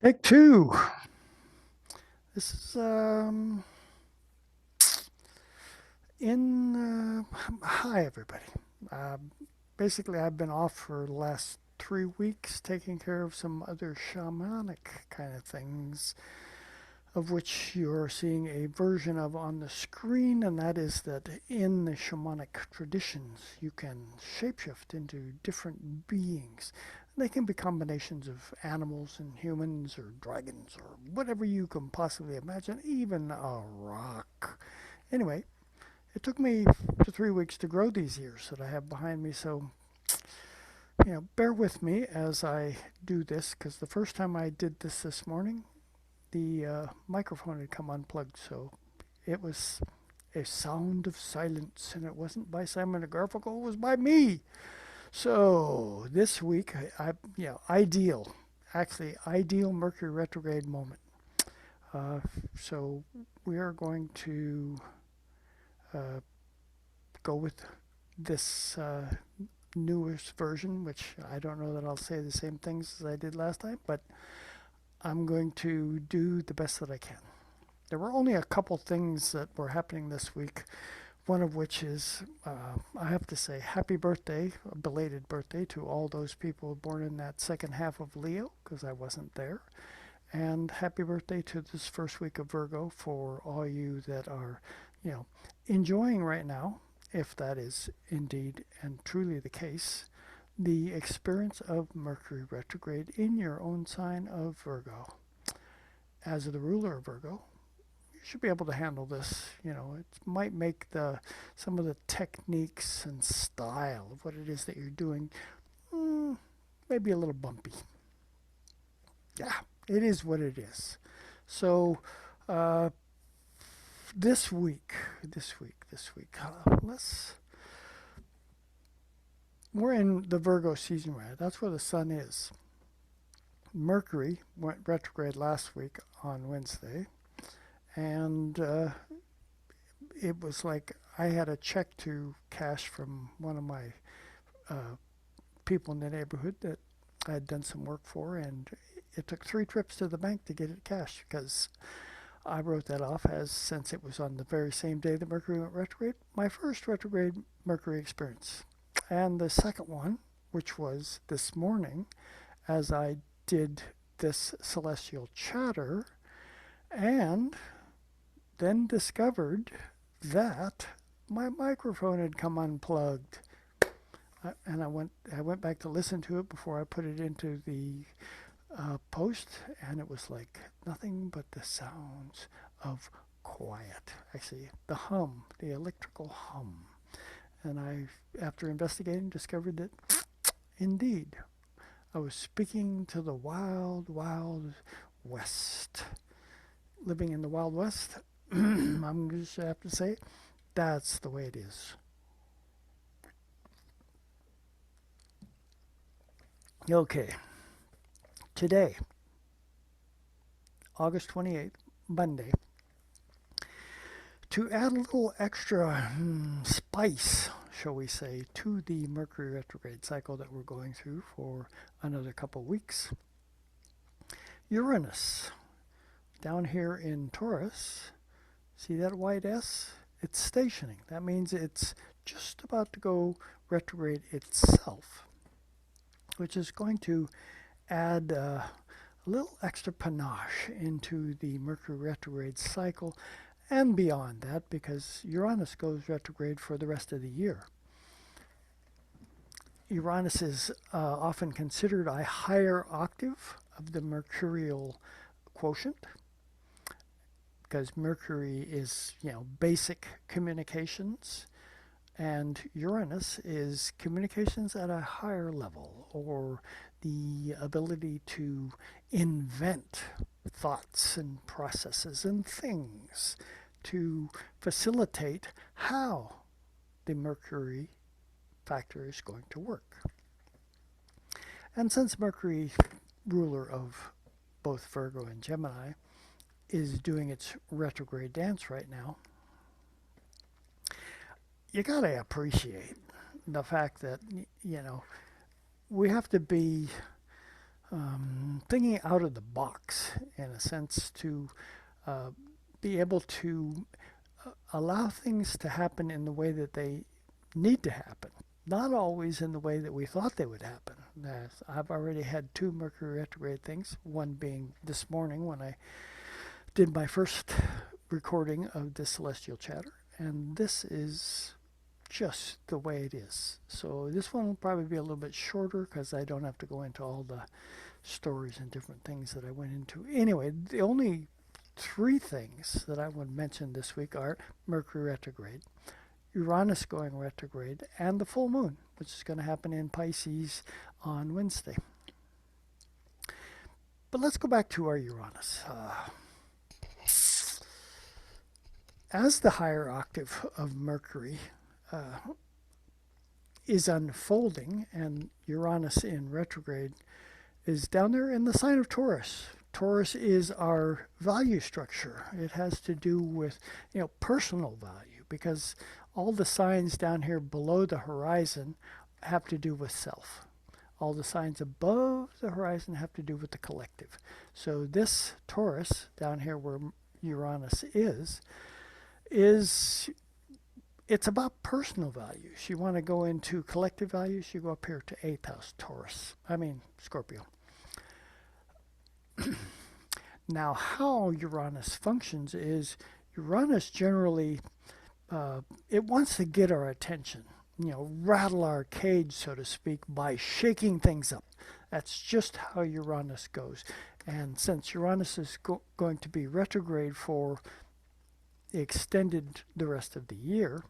Take two. This is in. Hi, everybody. Basically, I've been off for the last 3 weeks taking care of some other shamanic kind of things, of which you're seeing a version of on the screen, and that is that in the shamanic traditions, you can shapeshift into different beings. They can be combinations of animals and humans or dragons or whatever you can possibly imagine, even a rock. Anyway, it took me 3 weeks to grow these ears that I have behind me, so bear with me as I do this because the first time I did this morning, the microphone had come unplugged, so it was a sound of silence, and it wasn't by Simon and Garfunkel, it was by me. So this week, ideal, actually ideal Mercury retrograde moment. Uh, so we are going to uh, go with this newest version, which I don't know that I'll say the same things as I did last time, but I'm going to do the best that I can. There were only a couple things that were happening this week. One of which is, I have to say, happy birthday, a belated birthday to all those people born in that second half of Leo, because I wasn't there. And happy birthday to this first week of Virgo for all you that are, you know, enjoying right now, if that is indeed and truly the case, the experience of Mercury retrograde in your own sign of Virgo. As the ruler of Virgo, you should be able to handle this. It might make the some of the techniques and style of what it is that you're doing maybe a little bumpy. Yeah, it is what it is. So uh, let's. We're in the Virgo season right. That's where the sun is. Mercury went retrograde last week on Wednesday, and it was like I had a check to cash from one of my uh, people in the neighborhood that I had done some work for, and it took 3 trips to the bank to get it cashed because I wrote that off as since it was on the very same day that Mercury went retrograde, my first retrograde Mercury experience. And the second one, which was this morning, as I did this celestial chatter, and then discovered that my microphone had come unplugged. And I went back to listen to it before I put it into the post, and it was like nothing but the sounds of quiet. Actually, the electrical hum. And I, after investigating, discovered that indeed I was speaking to the wild, wild west. Living in the wild west, I'm just have to say, that's the way it is. Okay, today, August 28th, Monday, to add a little extra spice, shall we say, to the Mercury retrograde cycle that we're going through for another couple weeks. Uranus, down here in Taurus, see that white S? It's stationing. That means it's just about to go retrograde itself, which is going to add a little extra panache into the Mercury retrograde cycle and beyond that because Uranus goes retrograde for the rest of the year. Uranus is often considered a higher octave of the mercurial quotient because Mercury is, basic communications, and Uranus is communications at a higher level, or the ability to invent thoughts and processes and things to facilitate how the Mercury factor is going to work. And since Mercury, ruler of both Virgo and Gemini, is doing its retrograde dance right now, you gotta appreciate the fact that, we have to be thinking out of the box, in a sense, to be able to allow things to happen in the way that they need to happen. Not always in the way that we thought they would happen. I've already had 2 Mercury retrograde things, one being this morning when I did my first recording of the Celestial Chatter, and this is just the way it is. So this one will probably be a little bit shorter because I don't have to go into all the stories and different things that I went into. Anyway, the only 3 things that I would mention this week are Mercury retrograde, Uranus going retrograde, and the full moon, which is going to happen in Pisces on Wednesday. But let's go back to our Uranus. As the higher octave of Mercury is unfolding, and Uranus in retrograde is down there in the sign of Taurus. Taurus is our value structure. It has to do with, personal value, because all the signs down here below the horizon have to do with self. All the signs above the horizon have to do with the collective. So this Taurus down here where Uranus is it's about personal values. You want to go into collective values, you go up here to 8th house, Scorpio. Now, how Uranus functions is Uranus generally, it wants to get our attention, rattle our cage, so to speak, by shaking things up. That's just how Uranus goes. And since Uranus is going to be retrograde for extended the rest of the year,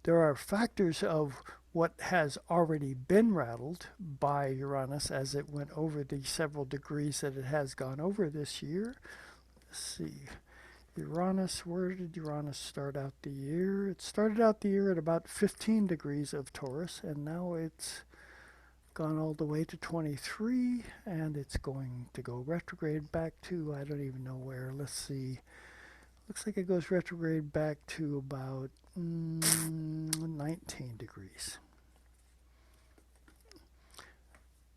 there are factors of what has already been rattled by Uranus as it went over the several degrees that it has gone over this year. Let's see. Uranus, where did Uranus start out the year? It started out the year at about 15 degrees of Taurus, and now it's gone all the way to 23, and it's going to go retrograde back to, I don't even know where. Let's see. Looks like it goes retrograde back to about 19 degrees.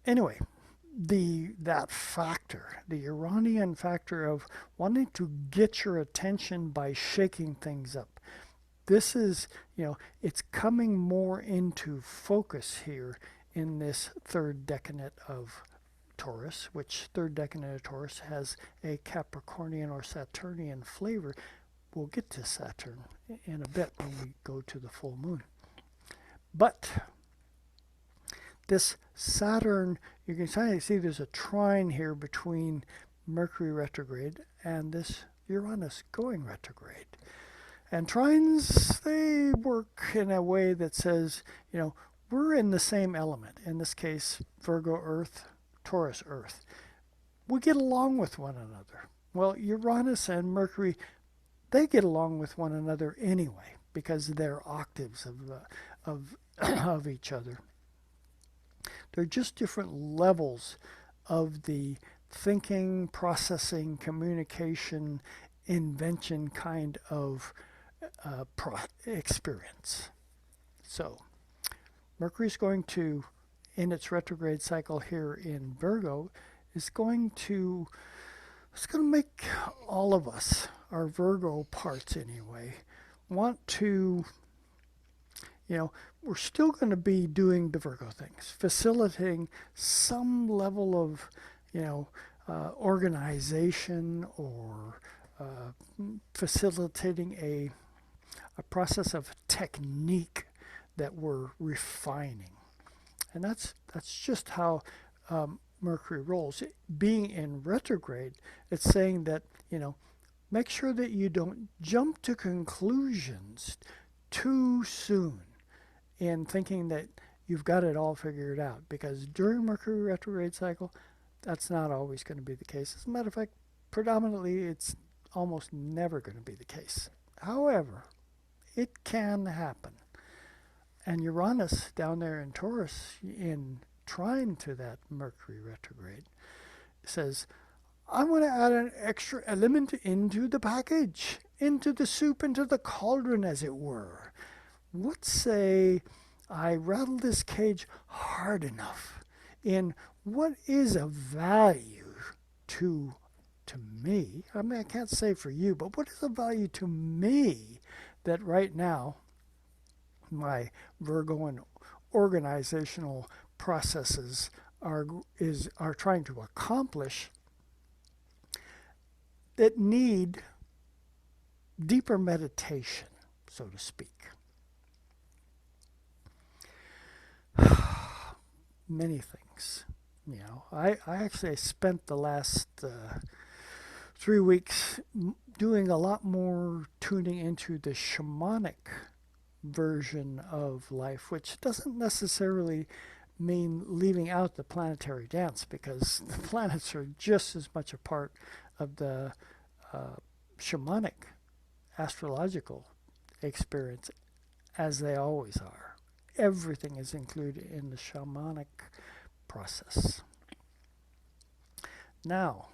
Anyway, that factor, the Uranian factor of wanting to get your attention by shaking things up. This is, it's coming more into focus here in this 3rd decanate of Taurus, which 3rd decanate of Taurus has a Capricornian or Saturnian flavor. We'll get to Saturn in a bit when we go to the full moon. But this Saturn, you can kind of see there's a trine here between Mercury retrograde and this Uranus going retrograde. And trines, they work in a way that says, we're in the same element. In this case, Virgo Earth, Taurus Earth. We get along with one another. Well, Uranus and Mercury, they get along with one another anyway because they're octaves of each other. They're just different levels of the thinking, processing, communication, invention kind of experience. So, Mercury's going to, in its retrograde cycle here in Virgo, it's going to make all of us, our Virgo parts anyway, want to, we're still going to be doing the Virgo things, facilitating some level of, organization or facilitating a process of technique that we're refining. And that's just how Mercury rolls. Being in retrograde, it's saying that, make sure that you don't jump to conclusions too soon in thinking that you've got it all figured out. Because during Mercury retrograde cycle, that's not always going to be the case. As a matter of fact, predominantly it's almost never going to be the case. However, it can happen. And Uranus down there in Taurus, in trine to that Mercury retrograde, says, I want to add an extra element into the package, into the soup, into the cauldron, as it were. Let's say I rattle this cage hard enough in what is of value to me. I mean, I can't say for you, but what is of value to me that right now my Virgo and organizational processes are trying to accomplish that need deeper meditation, so to speak. Many things. You know, I actually spent the last 3 weeks doing a lot more tuning into the shamanic version of life, which doesn't necessarily mean leaving out the planetary dance, because the planets are just as much a part of the shamanic astrological experience as they always are. Everything is included in the shamanic process. Now,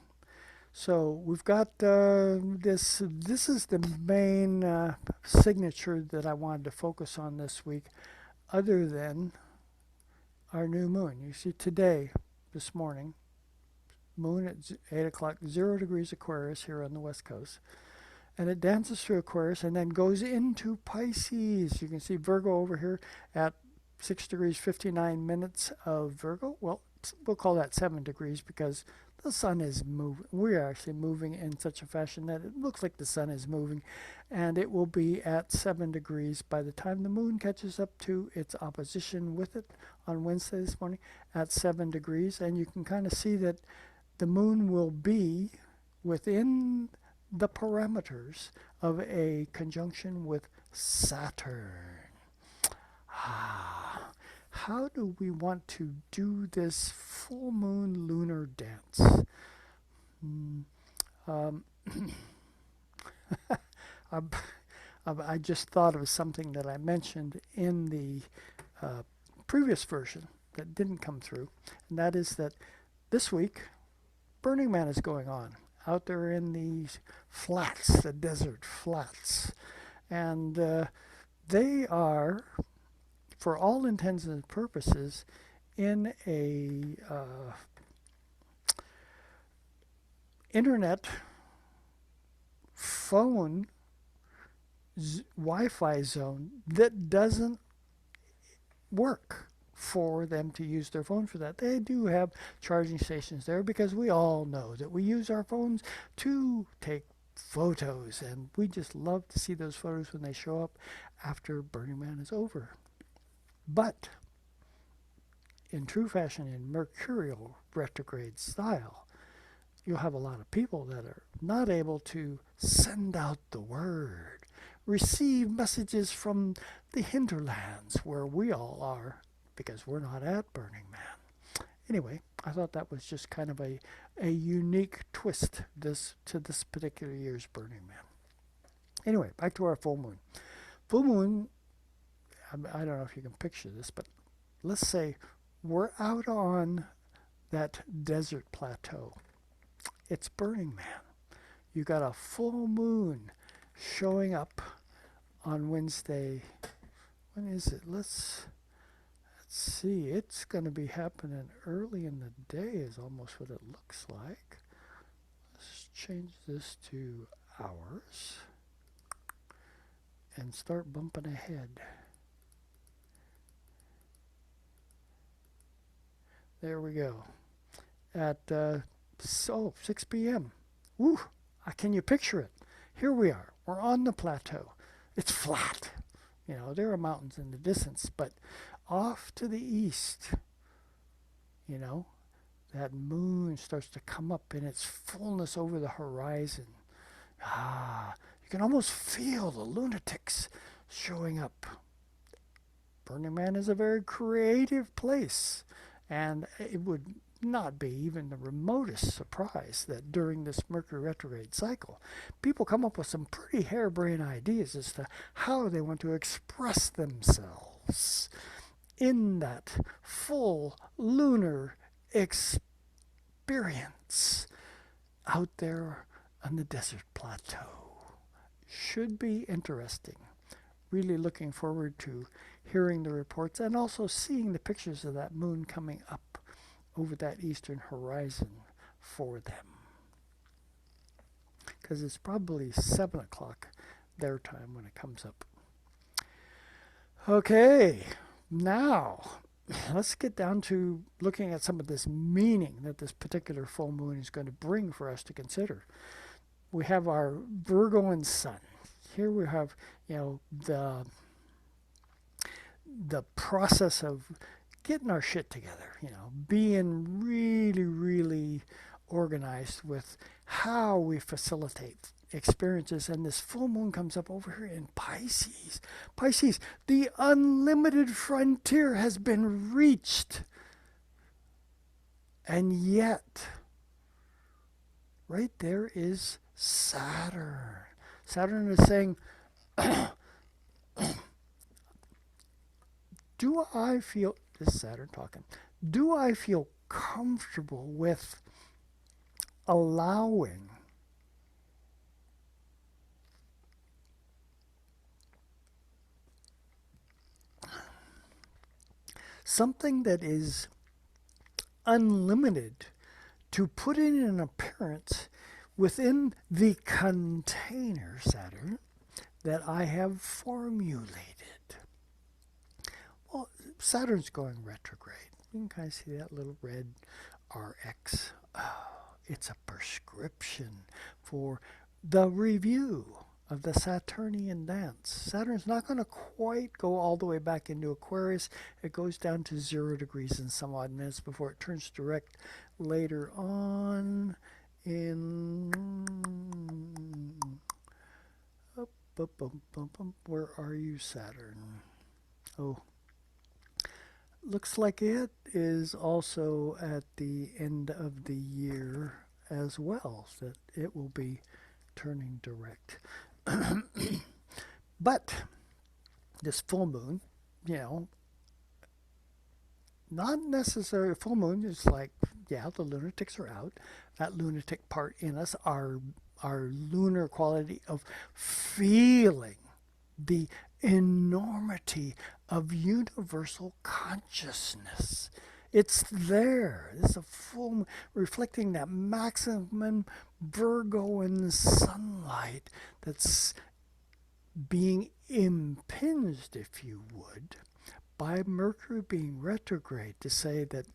so we've got this. This is the main signature that I wanted to focus on this week, other than our new moon. You see today, this morning, moon at 8 o'clock, 0 degrees Aquarius here on the West Coast. And it dances through Aquarius and then goes into Pisces. You can see Virgo over here at 6 degrees 59 minutes of Virgo. Well, we'll call that 7 degrees because the sun is moving. We're actually moving in such a fashion that it looks like the sun is moving. And it will be at 7 degrees by the time the moon catches up to its opposition with it on Wednesday this morning at 7 degrees. And you can kind of see that the moon will be within the parameters of a conjunction with Saturn. How do we want to do this full moon lunar dance? I just thought of something that I mentioned in the previous version that didn't come through, and that is that this week Burning Man is going on out there in these flats, the desert flats. And they are, for all intents and purposes, in a internet phone Wi-Fi zone that doesn't work for them to use their phone for that. They do have charging stations there because we all know that we use our phones to take photos, and we just love to see those photos when they show up after Burning Man is over. But in true fashion, in mercurial retrograde style, you'll have a lot of people that are not able to send out the word, receive messages from the hinterlands where we all are, because we're not at Burning Man. Anyway, I thought that was just kind of a unique twist to this particular year's Burning Man. Anyway, back to our full moon. Full moon, I don't know if you can picture this, but let's say we're out on that desert plateau. It's Burning Man. You got a full moon showing up on Wednesday. When is it? Let's see, it's going to be happening early in the day is almost what it looks like. Let's change this to hours and start bumping ahead. There we go. At 6 p.m. Woo! Can you picture it? Here we are. We're on the plateau. It's flat. You know, there are mountains in the distance, but off to the east, you know, that moon starts to come up in its fullness over the horizon. You can almost feel the lunatics showing up. Burning Man is a very creative place, and it would not be even the remotest surprise that during this Mercury retrograde cycle, people come up with some pretty harebrained ideas as to how they want to express themselves in that full lunar experience out there on the desert plateau. Should be interesting. Really looking forward to hearing the reports and also seeing the pictures of that moon coming up over that eastern horizon for them. Because it's probably 7 o'clock their time when it comes up. Okay, now let's get down to looking at some of this meaning that this particular full moon is going to bring for us to consider. We have our Virgo and Sun. Here we have, the process of getting our shit together, being really, really organized with how we facilitate experiences. And this full moon comes up over here in Pisces. Pisces, the unlimited frontier has been reached. And yet, right there is Saturn. Saturn is saying, do I feel, this is Saturn talking, do I feel comfortable with allowing something that is unlimited to put in an appearance within the container, Saturn, that I have formulated? Well, Saturn's going retrograde. You can kind of see that little red RX. Oh, it's a prescription for the review of the Saturnian dance. Saturn's not going to quite go all the way back into Aquarius. It goes down to 0 degrees in some odd minutes before it turns direct later on in... Where are you, Saturn? Oh, looks like it is also at the end of the year as well, that it will be turning direct. But this full moon, not necessarily full moon is like, yeah, the lunatics are out. That lunatic part in us, our lunar quality of feeling the enormity of universal consciousness. It's there. It's a full reflecting that maximum Virgoan sunlight that's being impinged, if you would, by Mercury being retrograde, to say that,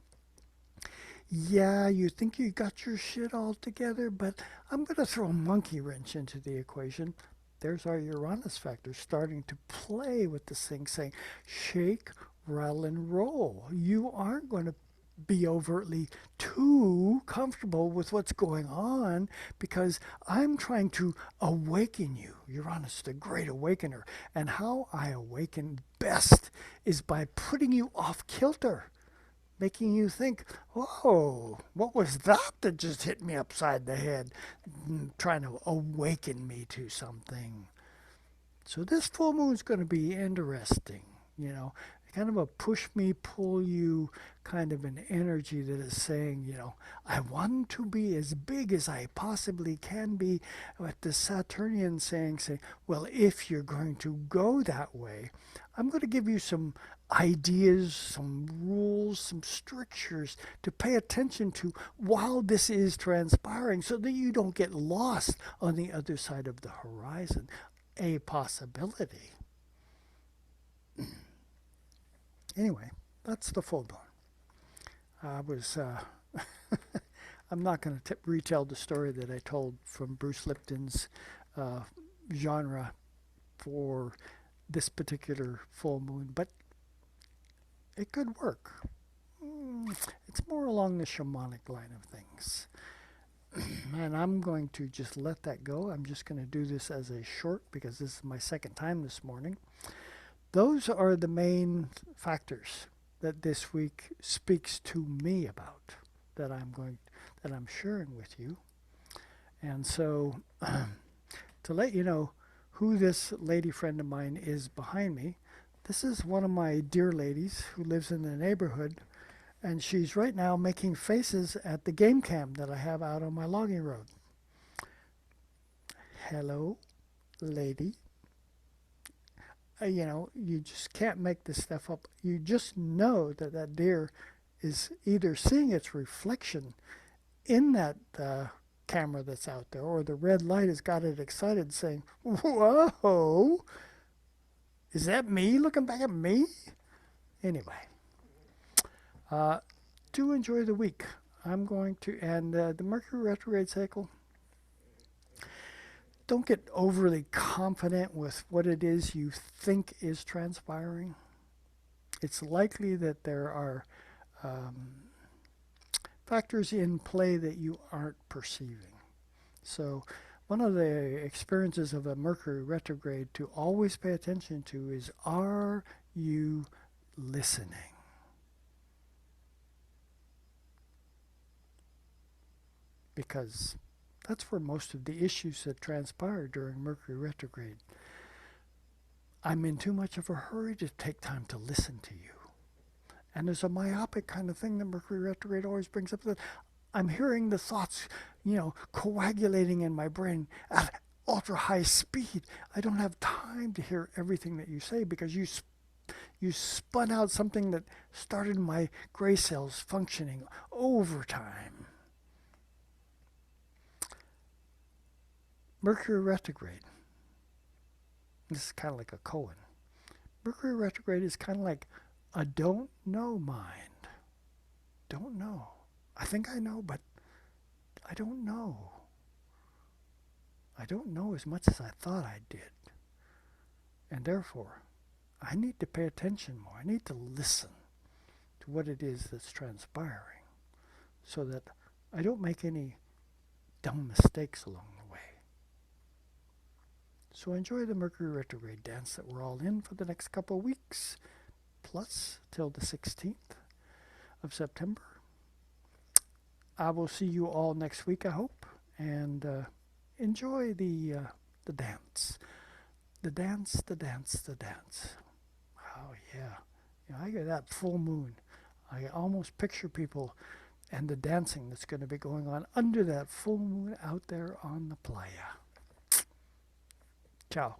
yeah, you think you got your shit all together, but I'm going to throw a monkey wrench into the equation. There's our Uranus factor starting to play with this thing, saying, shake, rattle, and roll. You aren't going to be overtly too comfortable with what's going on, because I'm trying to awaken you. Uranus, the great awakener. And how I awaken best is by putting you off kilter, making you think, whoa, what was that just hit me upside the head, trying to awaken me to something. So this full moon is going to be interesting, kind of a push me, pull you kind of an energy that is saying, I want to be as big as I possibly can be. With the Saturnian saying, well, if you're going to go that way, I'm going to give you some ideas, some rules, some strictures to pay attention to while this is transpiring, so that you don't get lost on the other side of the horizon. A possibility. Anyway, that's the full moon. I'm not going to retell the story that I told from Bruce Lipton's genre for this particular full moon, but it could work. It's more along the shamanic line of things. And I'm going to just let that go. I'm just going to do this as a short, because this is my second time this morning. Those are the main factors that this week speaks to me about, that I'm sharing with you. And so to let you know who this lady friend of mine is behind me, this is one of my dear ladies who lives in the neighborhood, and she's right now making faces at the game cam that I have out on my logging road. Hello, lady. You just can't make this stuff up. You just know that deer is either seeing its reflection in that camera that's out there, or the red light has got it excited saying, whoa, is that me looking back at me? Anyway, do enjoy the week. I'm going to, and the Mercury retrograde cycle, don't get overly confident with what it is you think is transpiring. It's likely that there are factors in play that you aren't perceiving. So one of the experiences of a Mercury retrograde to always pay attention to is, are you listening? Because that's where most of the issues that transpire during Mercury retrograde. I'm in too much of a hurry to take time to listen to you. And there's a myopic kind of thing that Mercury retrograde always brings up, that I'm hearing the thoughts, coagulating in my brain at ultra high speed. I don't have time to hear everything that you say, because you spun out something that started my gray cells functioning overtime. Mercury retrograde. This is kind of like a koan. Mercury retrograde is kind of like a don't know mind. Don't know. I think I know, but I don't know. I don't know as much as I thought I did. And therefore, I need to pay attention more. I need to listen to what it is that's transpiring, so that I don't make any dumb mistakes along the way. So enjoy the Mercury retrograde dance that we're all in for the next couple of weeks, plus till the 16th of September. I will see you all next week, I hope, and enjoy the dance. The dance, the dance, the dance. Oh, yeah. I get that full moon. I almost picture people and the dancing that's going to be going on under that full moon out there on the playa. Ciao.